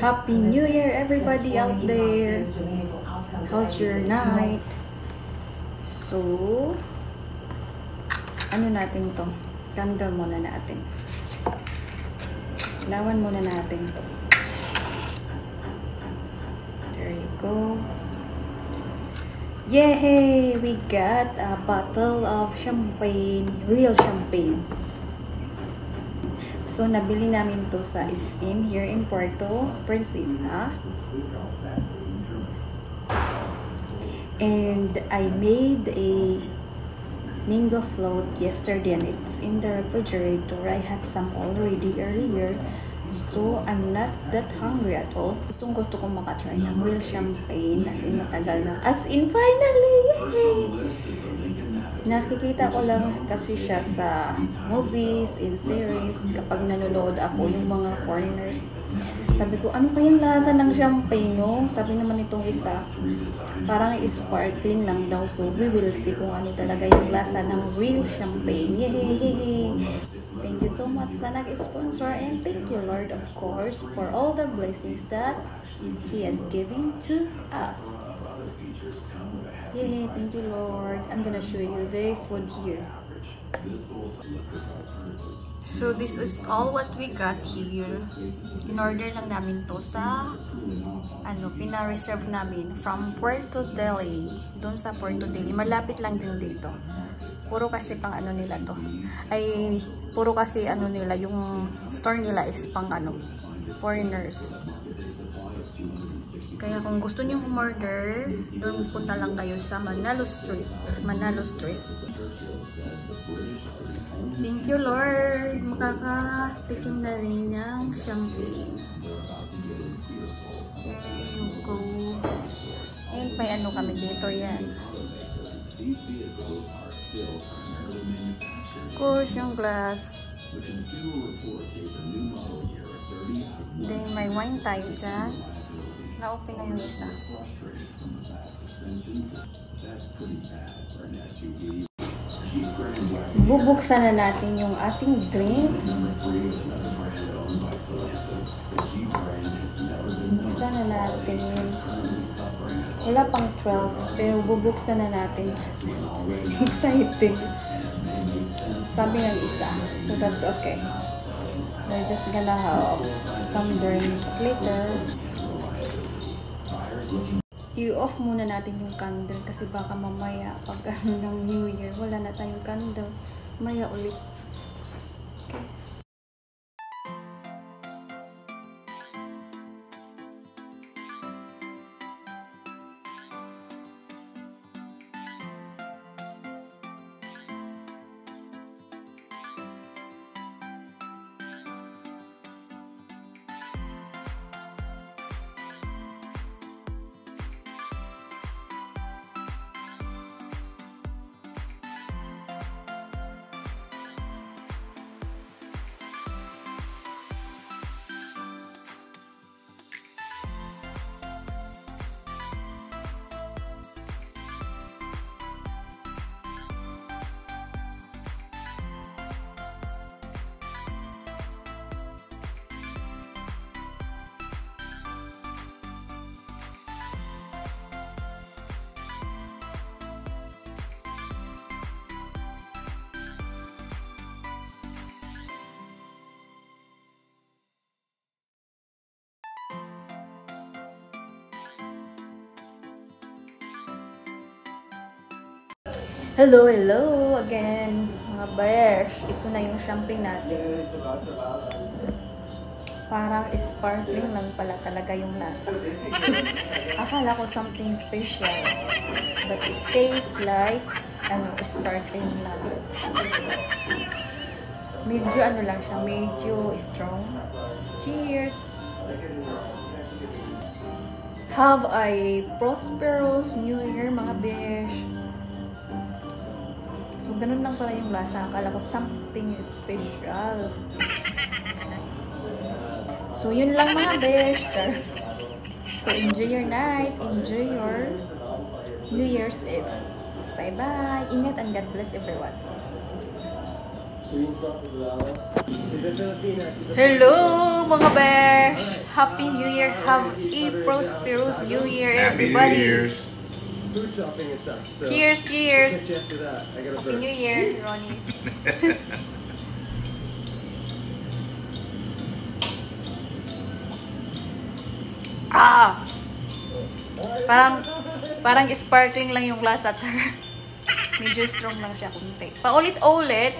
Happy New Year, everybody out there. How's your night? So, ano natin to? Candle muna natin. Lawan muna natin. There you go. Yay! We got a bottle of champagne. Real champagne. So, nabili namin to sa Steam here in Puerto Princesa. And I made a mango float yesterday and it's in the refrigerator. I had some already earlier. So, I'm not that hungry at all. Gusto kong makatry ng real champagne. As in, matagal na. As in, finally! Yay! Nakikita ko lang kasi siya sa movies, in series, kapag nanonood ako yung mga foreigners. Sabi ko, ano kayang lasa ng champagne, no? Sabi naman itong isa, parang sparkling lang daw. So, we will see kung ano talaga yung lasa ng real champagne. Yay! Thank you so much sa nag-sponsor, and thank you, Lord, of course, for all the blessings that He has given to us. Yay! Thank you, Lord. I'm gonna show you the food here. So, this is all what we got here. In-order lang namin to sa, pina-reserve namin from Puerto Deli. Doon sa Puerto Deli. Malapit lang din dito. Puro kasi pang nila to. Puro kasi nila, yung store nila is pang foreigners. Kaya kung gusto niyo umorder, doon punta lang kayo sa Manalo Street. Manalo Street. Thank you, Lord. Makakatikim na rin ng champagne. There you go. And may kami dito yan. Of course, yung glass. Then, may wine tayo dyan. Na-open na yung isa. Bubuksan na natin yung ating drinks. Bubuksan na natin. Wala pang 12, pero bubuksan na natin. Excited. Sabi ng isa. So that's okay. We're just gonna have some drinks later. I-off muna natin yung candle kasi baka mamaya pag ng New Year wala na tayong candle. Maya ulit. Okay. Hello again, mga besh. Ito na yung champagne natin. Parang sparkling lang pala talaga yung lasa. Akala ko something special, but it tastes like sparkling lang. Medyo lang siya, medyo strong. Cheers! Have a prosperous New Year, mga besh. So, ganun lang pala yung lasa. Akala ko something special. So, yun lang, mga besh. So, enjoy your night. Enjoy your New Year's Eve. Bye-bye. Ingat and God bless everyone. Hello mga bears! Happy New Year! Have a prosperous New Year, everybody! Happy New Year's! Cheers, cheers! Happy New Year, Ronnie! Ah! Parang sparkling lang yung lasa, char. Medyo strong lang siya kunti. Paulit-ulit.